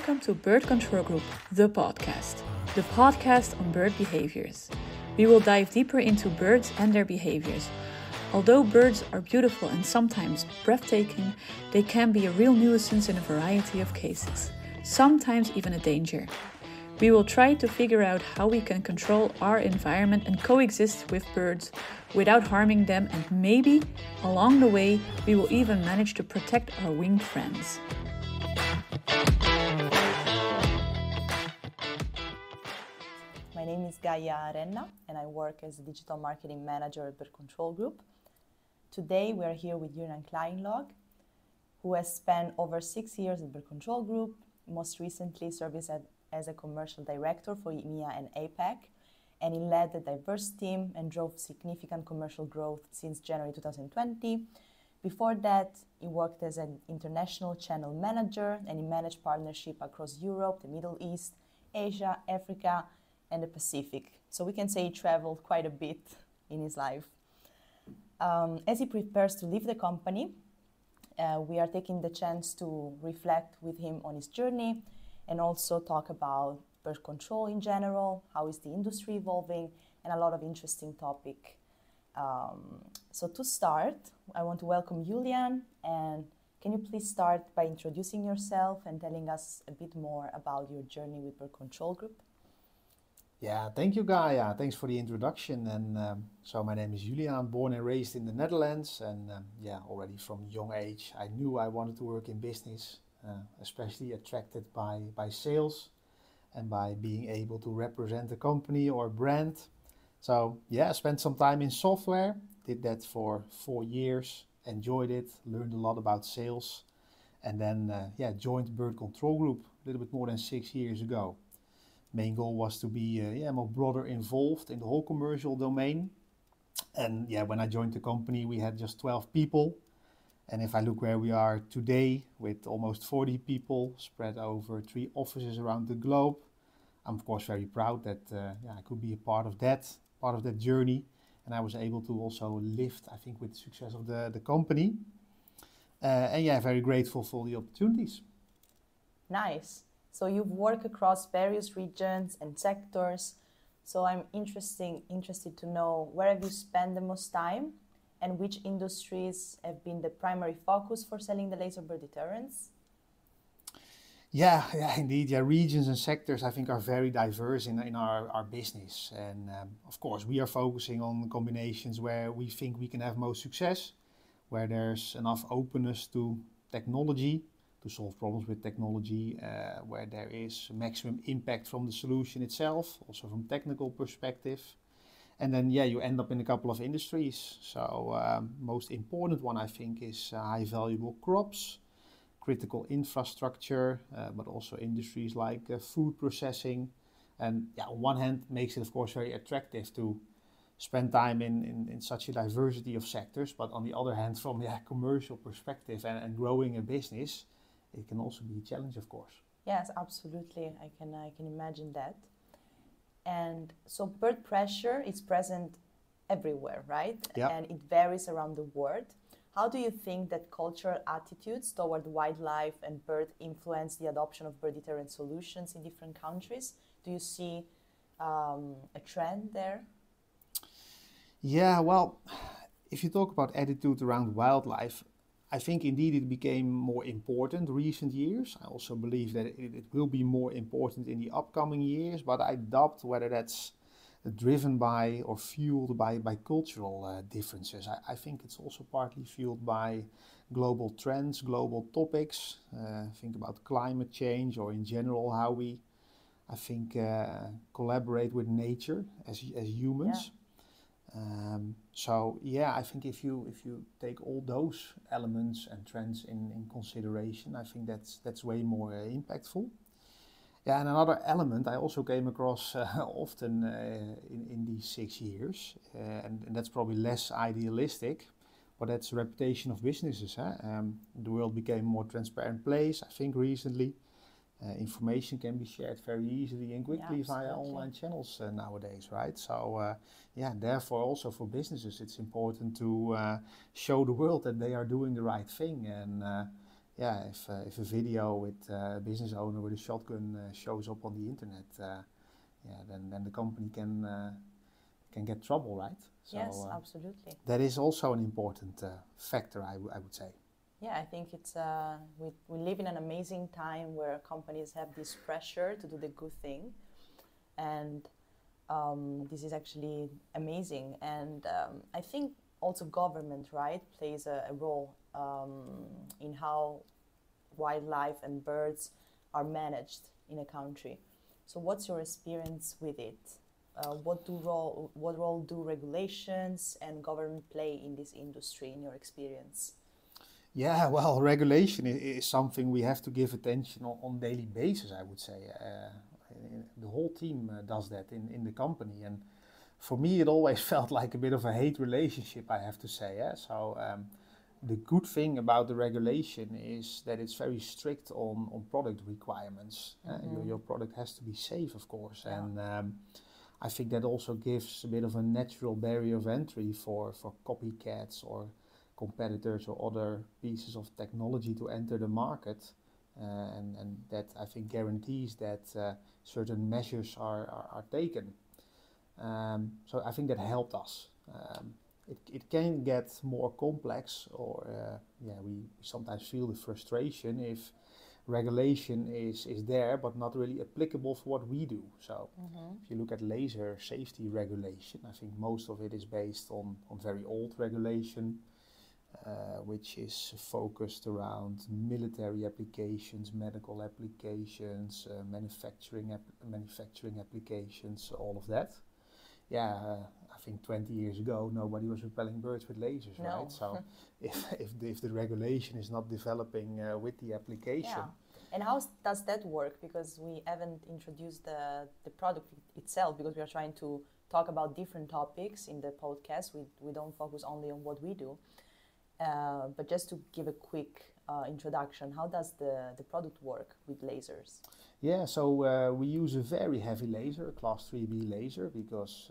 Welcome to Bird Control Group, the podcast on bird behaviors. We will dive deeper into birds and their behaviors. Although birds are beautiful and sometimes breathtaking, they can be a real nuisance in a variety of cases, sometimes even a danger. We will try to figure out how we can control our environment and coexist with birds without harming them, and maybe, along the way, we will even manage to protect our winged friends. My name is Gaia Renna and I work as a digital marketing manager at Bird Control Group. Today we are here with Juliaan Kleinloog, who has spent over 6 years at Bird Control Group, most recently served as a commercial director for EMEA and APAC, and he led the diverse team and drove significant commercial growth since January 2020. Before that, he worked as an international channel manager and he managed partnership across Europe, the Middle East, Asia, Africa, and the Pacific. So we can say he traveled quite a bit in his life. As he prepares to leave the company, we are taking the chance to reflect with him on his journey and also talk about bird control in general, how is the industry evolving, and a lot of interesting topic. So to start, I want to welcome Juliaan, and can you please start by introducing yourself and telling us a bit more about your journey with Bird Control Group? Yeah, thank you, Gaia. Thanks for the introduction. And so my name is Juliaan, born and raised in the Netherlands. And already from a young age, I knew I wanted to work in business, especially attracted by sales and by being able to represent a company or a brand. So I spent some time in software, did that for 4 years, enjoyed it, learned a lot about sales. And then joined Bird Control Group a little bit more than 6 years ago. Main goal was to be more broader involved in the whole commercial domain. And when I joined the company, we had just 12 people. And if I look where we are today with almost 40 people spread over 3 offices around the globe, I'm of course very proud that I could be a part of that journey. And I was able to also lift, I think, with the success of the company. Very grateful for the opportunities. Nice. So you've worked across various regions and sectors. So I'm interested to know, where have you spent the most time and which industries have been the primary focus for selling the laser bird deterrents? Yeah, indeed. Yeah, regions and sectors I think are very diverse in our business. And of course, we are focusing on combinations where we think we can have most success, where there's enough openness to technology, to solve problems with technology, where there is maximum impact from the solution itself, also from technical perspective. And then you end up in a couple of industries. So most important one I think is high valuable crops, critical infrastructure, but also industries like food processing. And on one hand makes it of course very attractive to spend time in such a diversity of sectors, but on the other hand from a commercial perspective and growing a business, it can also be a challenge, of course. Yes, absolutely. I can imagine that. And so bird pressure is present everywhere, right? Yeah. And it varies around the world. How do you think that cultural attitudes toward wildlife and bird influence the adoption of bird deterrent solutions in different countries? Do you see a trend there? Yeah, well, if you talk about attitude around wildlife, I think indeed it became more important recent years. I also believe that it will be more important in the upcoming years, but I doubt whether that's driven by or fueled by cultural differences. I think it's also partly fueled by global trends, global topics. Think about climate change or in general how we, I think, collaborate with nature as humans. Yeah. I think if you take all those elements and trends in consideration, I think that's way more impactful. Yeah, and another element I also came across often in these 6 years, and that's probably less idealistic, but that's the reputation of businesses. The world became a more transparent place, I think, recently. Information can be shared very easily and quickly via online channels nowadays, right? So, therefore also for businesses it's important to show the world that they are doing the right thing. And yeah, if a video with a business owner with a shotgun shows up on the internet, yeah, then the company can get trouble, right? So Yes, absolutely. that is also an important factor, I would say. Yeah, I think it's we live in an amazing time where companies have this pressure to do the good thing, and this is actually amazing. And I think also government, right, plays a role in how wildlife and birds are managed in a country. So what's your experience with it? What role do regulations and government play in this industry in your experience? Yeah, well, regulation is something we have to give attention on daily basis, I would say. The whole team does that in the company. And for me, it always felt like a bit of a hate relationship, I have to say. So the good thing about the regulation is that it's very strict on product requirements. Your product has to be safe, of course. Yeah. And I think that also gives a bit of a natural barrier of entry for copycats or competitors or other pieces of technology to enter the market, and that I think guarantees that certain measures are taken. So I think that helped us. It can get more complex, or we sometimes feel the frustration if regulation is there but not really applicable for what we do. So if you look at laser safety regulation, I think most of it is based on very old regulation, which is focused around military applications, medical applications, manufacturing applications, all of that. Yeah, I think 20 years ago nobody was repelling birds with lasers, No. right? So if the regulation is not developing with the application. Yeah. And how does that work? Because we haven't introduced the product itself, because we are trying to talk about different topics in the podcast. We don't focus only on what we do. But just to give a quick introduction, how does the product work with lasers? Yeah, so we use a very heavy laser, a class 3B laser, because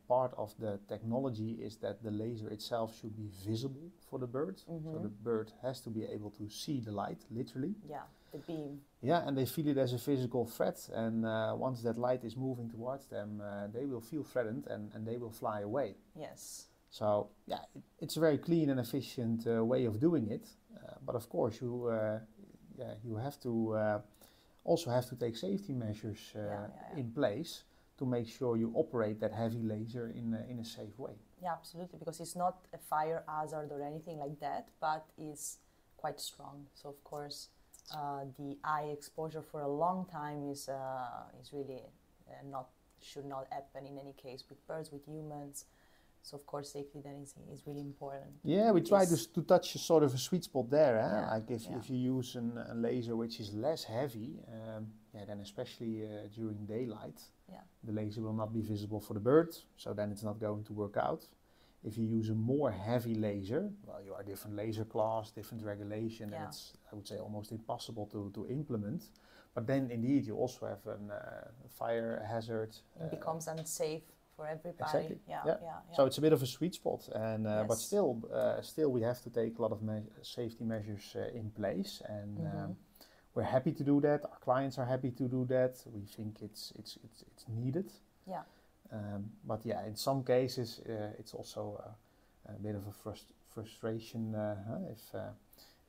part of the technology is that the laser itself should be visible for the bird. So the bird has to be able to see the light, literally. Yeah, the beam. Yeah, and they feel it as a physical threat, and once that light is moving towards them, they will feel threatened and they will fly away. Yes. So yeah, it's a very clean and efficient way of doing it, but of course you have to also have to take safety measures in place to make sure you operate that heavy laser in a safe way. Yeah, absolutely, because it's not a fire hazard or anything like that, but is quite strong. So of course, the eye exposure for a long time is really should not happen in any case with birds, with humans. So of course, safety then is really important. Yeah, we try to touch a sort of a sweet spot there. Like if you use a laser which is less heavy, then especially during daylight, the laser will not be visible for the bird, so then it's not going to work out. If you use a more heavy laser, well, you are different laser class, different regulation, and it's, I would say, almost impossible to implement. But then indeed you also have a fire hazard. It becomes unsafe for everybody. Exactly. Yeah. So it's a bit of a sweet spot, and but still we have to take a lot of safety measures in place, and we're happy to do that. Our clients are happy to do that. We think it's needed. Yeah. But yeah, in some cases it's also a bit of a frustration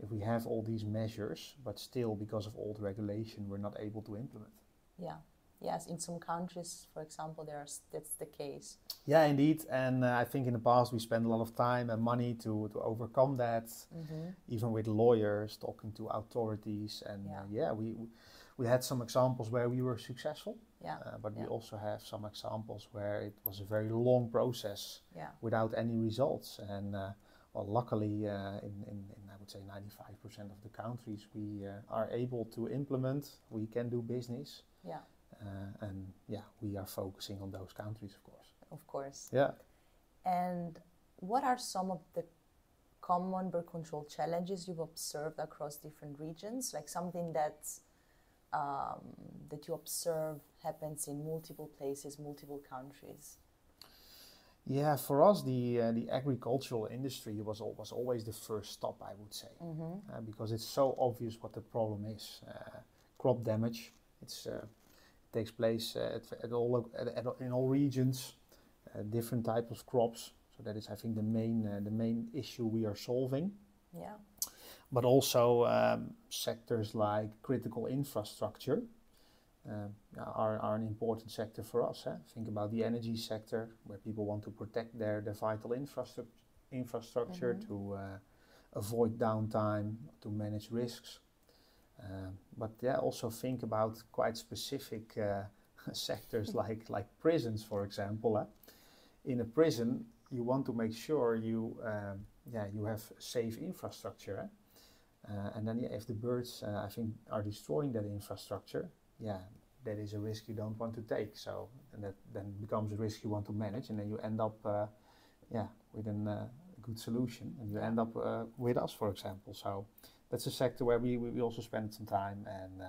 if we have all these measures, but still because of old regulation we're not able to implement. Yeah. Yes, in some countries, for example, that's the case. Yeah, indeed, and I think in the past we spent a lot of time and money to overcome that, even with lawyers, talking to authorities, and we had some examples where we were successful, but we also have some examples where it was a very long process without any results, and luckily in I would say 95% of the countries we are able to implement, we can do business. Yeah. And we are focusing on those countries, of course. Of course. Yeah. And what are some of the common bird control challenges you've observed across different regions? Like something that you observe happens in multiple places, multiple countries? Yeah, for us, the agricultural industry was always the first stop, I would say, because it's so obvious what the problem is. Crop damage. It takes place in all regions, different types of crops. So that is, I think, the main issue we are solving. Yeah. But also sectors like critical infrastructure are an important sector for us. Think about the energy sector, where people want to protect their vital infrastructure to avoid downtime, to manage risks. But yeah, also think about quite specific sectors like prisons, for example. In a prison, you want to make sure you have safe infrastructure. And then if the birds, I think, are destroying that infrastructure, that is a risk you don't want to take. So and that then becomes a risk you want to manage, and then you end up with a good solution, and you end up with us, for example. So that's a sector where we also spend some time, and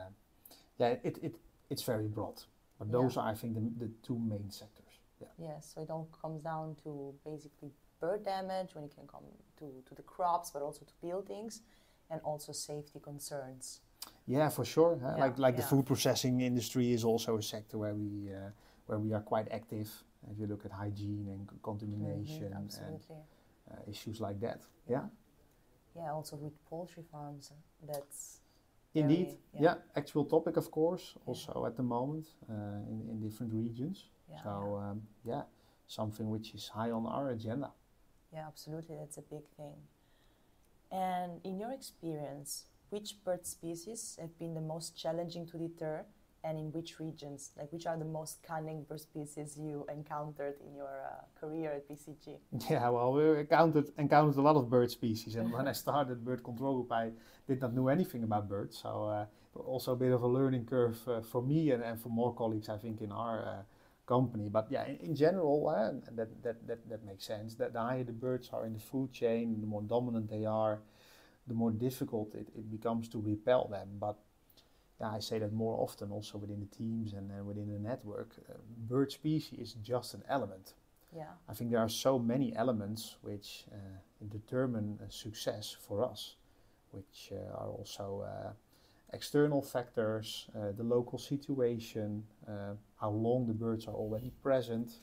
it's very broad. But those are, I think, the two main sectors. Yeah. Yes, so it all comes down to basically bird damage when it can come to the crops, but also to buildings, and also safety concerns. Yeah, for sure. Like the food processing industry is also a sector where we are quite active. If you look at hygiene and contamination and issues like that. Yeah. Yeah, also with poultry farms, that's indeed. Actual topic, of course. Also at the moment in different regions. Yeah, so something which is high on our agenda. Yeah, absolutely. That's a big thing. And in your experience, which bird species have been the most challenging to deter, and in which regions? Like, which are the most cunning bird species you encountered in your career at BCG? Yeah, well, we encountered a lot of bird species, and when I started Bird Control Group, I did not know anything about birds, so also a bit of a learning curve for me and for more colleagues, I think, in our company. But yeah, in general, that makes sense. That the higher the birds are in the food chain, the more dominant they are, the more difficult it becomes to repel them. But I say that more often also within the teams and within the network. Bird species is just an element. Yeah. I think there are so many elements which determine success for us, which are also external factors, the local situation, how long the birds are already present.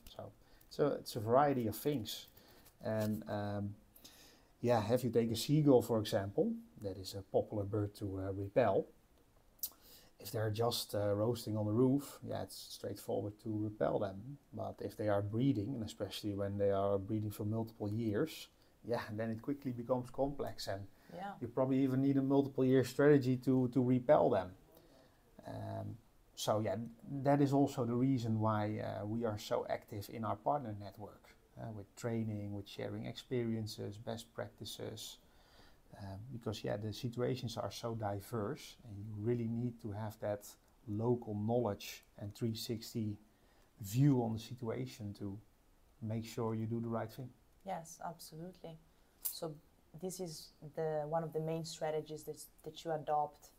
So it's a variety of things. And if you take a seagull, for example, that is a popular bird to repel. If they're just roasting on the roof, it's straightforward to repel them. But if they are breeding, and especially when they are breeding for multiple years, then it quickly becomes complex, and you probably even need a multiple year strategy to repel them. That is also the reason why we are so active in our partner network, with training, with sharing experiences, best practices. Because the situations are so diverse, and you really need to have that local knowledge and 360 view on the situation to make sure you do the right thing. Yes, absolutely. So this is one of the main strategies that you adopt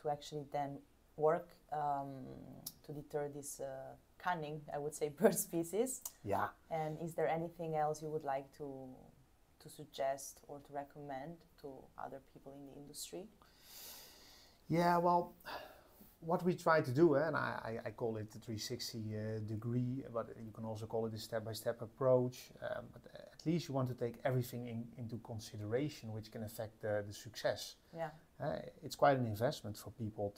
to actually then work to deter this cunning, I would say, bird species. Yeah. And is there anything else you would like to suggest or to recommend to other people in the industry? Yeah, well, what we try to do, and I call it the 360 degree, but you can also call it a step-by-step approach. But at least you want to take everything into consideration, which can affect the success. Yeah. It's quite an investment for people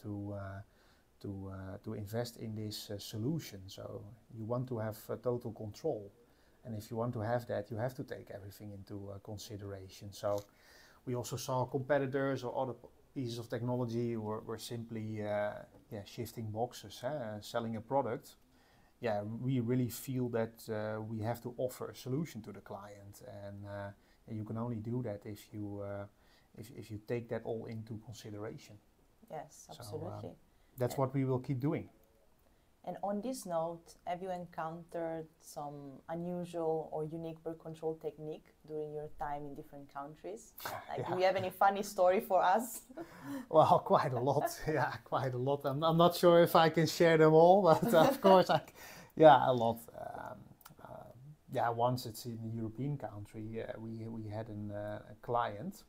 to invest in this solution. So you want to have total control. And if you want to have that, you have to take everything into consideration. So we also saw competitors or other pieces of technology were simply shifting boxes, selling a product. Yeah, we really feel that we have to offer a solution to the client, and you can only do that if you take that all into consideration. Yes, absolutely. So, that's what we will keep doing. And on this note, have you encountered some unusual or unique bird control technique during your time in different countries? Do you have any funny story for us? Well, quite a lot. Yeah, quite a lot. I'm not sure if I can share them all, but of course, a lot. Yeah, once it's in a European country, we had a client.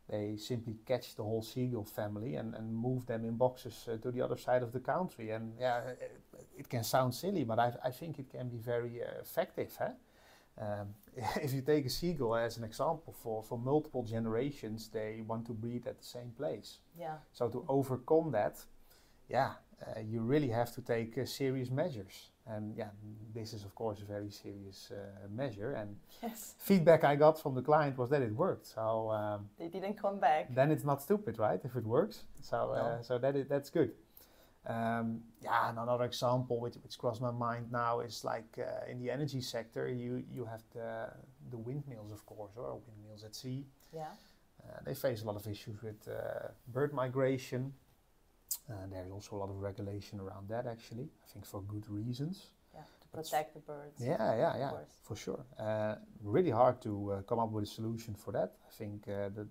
They simply catch the whole seagull family and move them in boxes to the other side of the country. And yeah, it can sound silly, but I think it can be very effective. Huh? If you take a seagull as an example, for multiple generations, they want to breed at the same place. Yeah. So to overcome that, you really have to take serious measures. And yeah, this is of course a very serious measure. And Yes. feedback I got from the client was that it worked. So They didn't come back. then it's not stupid, right? If it works, so No. so that's good. And another example which crossed my mind now is like in the energy sector, you have the windmills, of course, or windmills at sea. Yeah. They face a lot of issues with bird migration. There's also a lot of regulation around that, actually. I think for good reasons. Yeah. To protect the birds. Yeah, Of course. for sure. Really hard to come up with a solution for that. I think the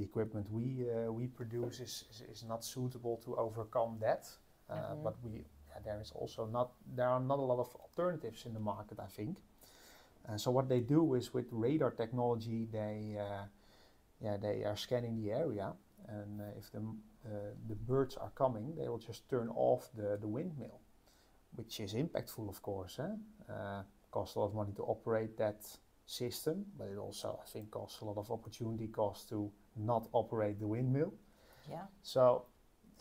equipment we produce is not suitable to overcome that. But there are not a lot of alternatives in the market, I think. So what they do is with radar technology, they are scanning the area, and if the birds are coming, they will just turn off the windmill, which is impactful, of course. Costs a lot of money to operate that system, but it also, I think, costs a lot of opportunity costs to not operate the windmill. Yeah. So,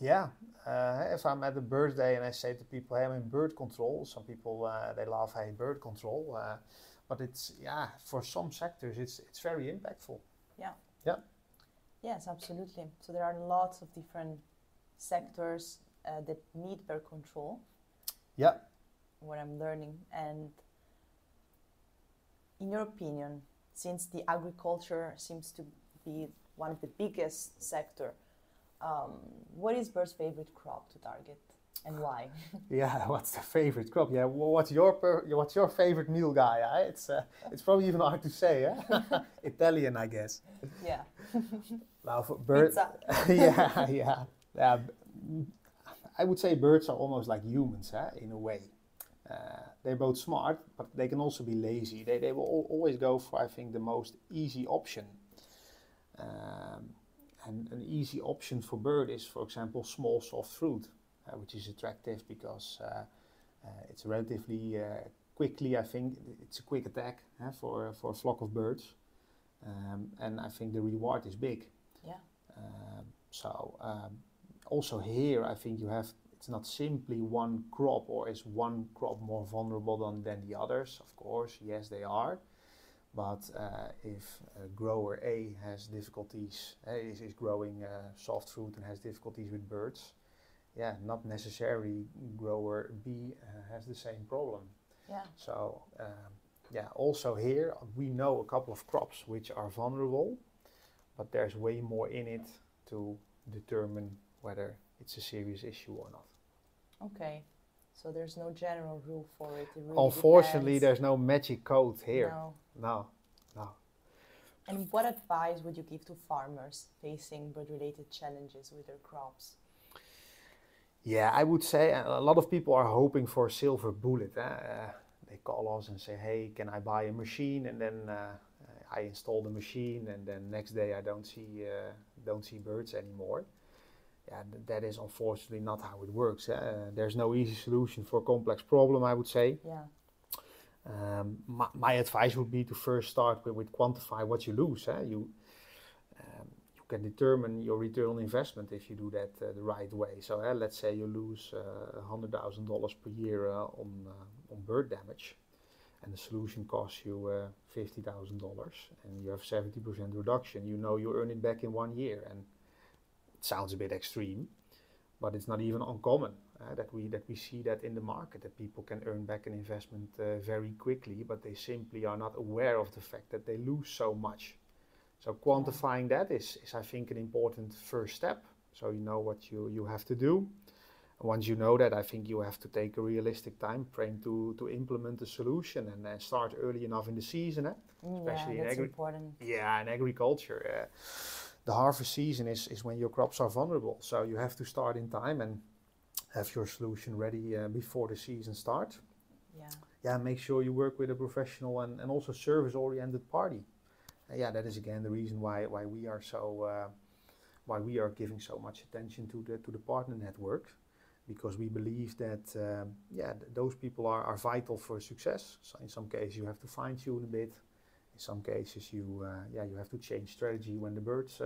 if I'm at a birthday and I say to people, hey, I'm in bird control, some people, they laugh, hey, bird control. But it's, for some sectors, it's very impactful. Yeah. Yeah. Yes, absolutely. So there are lots of different sectors that need bird control. Yeah. What I'm learning. And in your opinion, since the agriculture seems to be one of the biggest sector, what is bird's favorite crop to target and why? Yeah, what's the favorite crop? Yeah, what's your favorite meal, guy? It's probably even hard to say. Italian, I guess. Yeah. Now for birds, yeah. I would say birds are almost like humans, in a way. They're both smart, but they can also be lazy. They will always go for, I think, the most easy option. And an easy option for bird is, for example, small soft fruit, which is attractive because it's relatively quickly, I think, it's a quick attack for a flock of birds. And I think the reward is big. Yeah. Also here, I think it's not simply one crop, or is one crop more vulnerable than the others. Of course, yes, they are. But if grower A has difficulties, is growing soft fruit and has difficulties with birds, not necessarily grower B has the same problem. Yeah. So also here we know a couple of crops which are vulnerable, but there's way more in it to determine whether it's a serious issue or not. Okay. So there's no general rule for it. It really Unfortunately, depends. there's no magic code here. No. No. And what advice would you give to farmers facing bird-related challenges with their crops? Yeah, I would say a lot of people are hoping for a silver bullet. They call us and say, hey, can I buy a machine? And then I install the machine, and then next day I don't see birds anymore. Yeah, that is unfortunately not how it works. There's no easy solution for a complex problem, I would say. Yeah. My advice would be to first start with quantify what you lose. You can determine your return on investment if you do that the right way. So let's say you lose $100,000 per year on bird damage, and the solution costs you $50,000, and you have 70% reduction. You know you earn it back in 1 year, and it sounds a bit extreme, but it's not even uncommon that we see that in the market, that people can earn back an investment very quickly, but they simply are not aware of the fact that they lose so much. So quantifying that is I think, an important first step. So you know what you have to do. And once you know that, I think you have to take a realistic time frame to implement the solution, and then start early enough in the season. Especially that's important. Yeah, in agriculture. The harvest season is when your crops are vulnerable. So you have to start in time and have your solution ready before the season starts. Yeah, make sure you work with a professional and also service-oriented party. Yeah, that is again the reason why we are so why we are giving so much attention to the partner network, because we believe that those people are vital for success. So in some cases you have to fine-tune a bit. In some cases you have to change strategy when the birds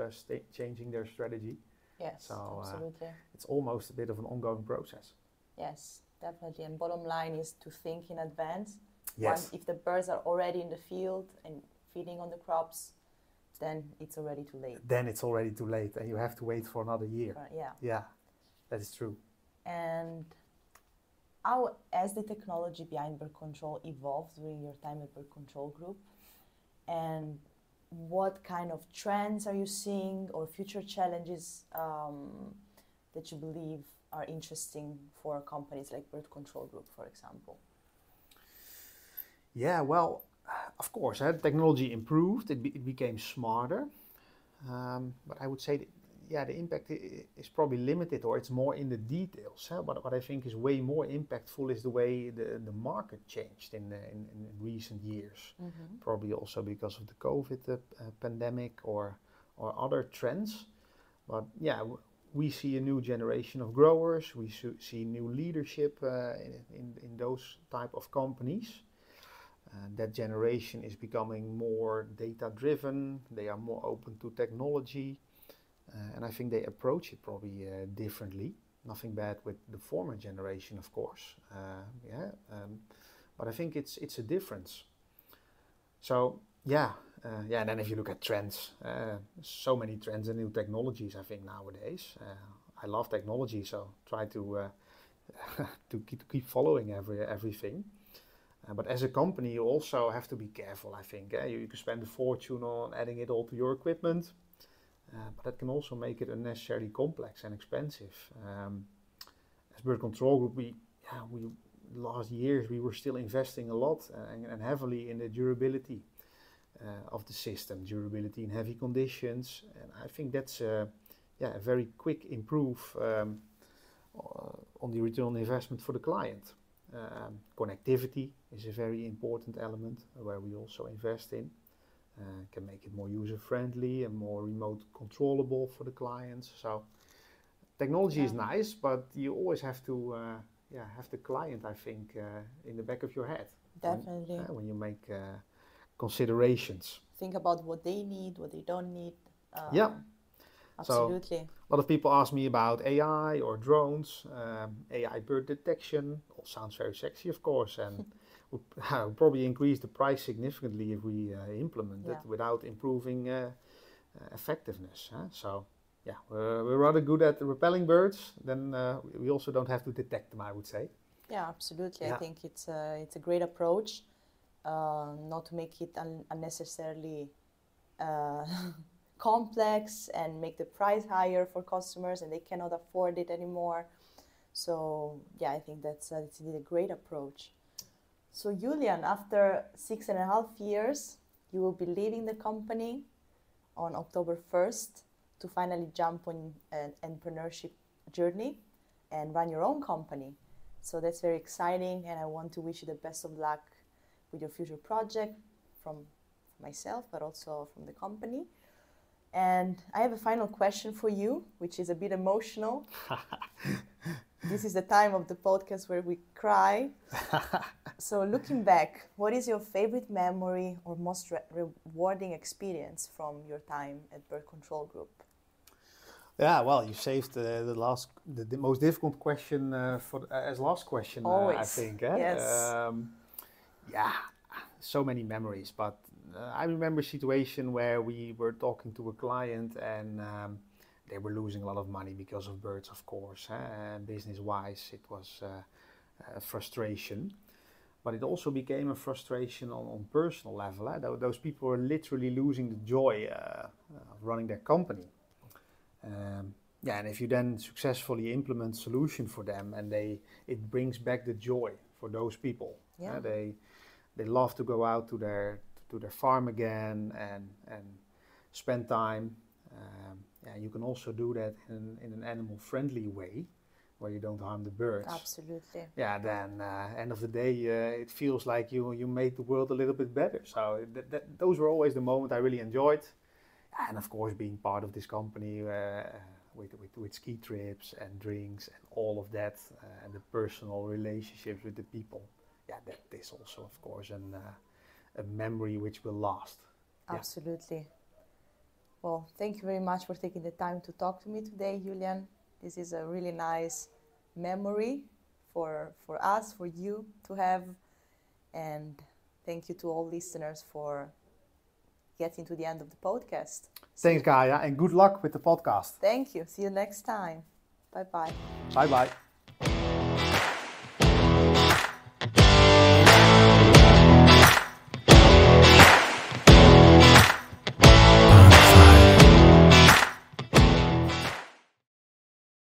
changing their strategy. Yes, so absolutely. It's almost a bit of an ongoing process. Yes, definitely. And bottom line is to think in advance. Yes. If the birds are already in the field and feeding on the crops, then it's already too late. Then it's already too late, and you have to wait for another year. Yeah, that is true. And how has the technology behind bird control evolved during your time at Bird Control Group? And what kind of trends are you seeing or future challenges that you believe are interesting for companies like Bird Control Group, for example? Yeah, well, of course, technology improved, it became smarter, but I would say the impact is probably limited, or it's more in the details. But what I think is way more impactful is the way the market changed in recent years. Mm-hmm. Probably also because of the COVID pandemic or other trends. But yeah, we see a new generation of growers. We see new leadership in those type of companies. That generation is becoming more data-driven. They are more open to technology. And I think they approach it probably differently. Nothing bad with the former generation, of course. But I think it's a difference. So and then if you look at trends, so many trends and new technologies. I think nowadays, I love technology, so try to keep following everything. But as a company, you also have to be careful. I think you can spend a fortune on adding it all to your equipment. But that can also make it unnecessarily complex and expensive. As Bird Control Group, we last years we were still investing a lot and heavily in the durability of the system, durability in heavy conditions, and I think that's a very quick improve on the return on investment for the client. Connectivity is a very important element where we also invest in. Can make it more user-friendly and more remote controllable for the clients. So technology is nice, but you always have to have the client, I think, in the back of your head. Definitely. When you make considerations. Think about what they need, what they don't need. Absolutely. So, a lot of people ask me about AI or drones, AI bird detection. All sounds very sexy, of course, and would probably increase the price significantly if we implement it without improving effectiveness. So, we're rather good at repelling birds. Then we also don't have to detect them, I would say. Yeah, absolutely. I think it's a great approach, not to make it unnecessarily complex and make the price higher for customers, and they cannot afford it anymore. So I think that's indeed a great approach. So Juliaan, after 6.5 years, you will be leaving the company on October 1st to finally jump on an entrepreneurship journey and run your own company. So that's very exciting, and I want to wish you the best of luck with your future project from myself, but also from the company. And I have a final question for you, which is a bit emotional. This is the time of the podcast where we cry. So looking back, what is your favorite memory or most rewarding experience from your time at Bird Control Group? Yeah, well, you saved the most difficult question as last question, I think. Yes. So many memories, but I remember a situation where we were talking to a client and they were losing a lot of money because of birds, of course. Business-wise, it was a frustration. But it also became a frustration on personal level. Those people were literally losing the joy of running their company. And if you then successfully implement solution for them, and it brings back the joy for those people. They love to go out to their farm again and spend time. You can also do that in an animal-friendly way. where you don't harm the birds. Absolutely. Yeah, then end of the day, it feels like you made the world a little bit better. So those were always the moments I really enjoyed. And of course, being part of this company with ski trips and drinks and all of that, and the personal relationships with the people. Yeah, that is also, of course, a memory which will last. Absolutely. Yeah. Well, thank you very much for taking the time to talk to me today, Juliaan. This is a really nice memory for us, for you to have. And thank you to all listeners for getting to the end of the podcast. Thanks, Gaia, and good luck with the podcast. Thank you. See you next time. Bye-bye. Bye-bye.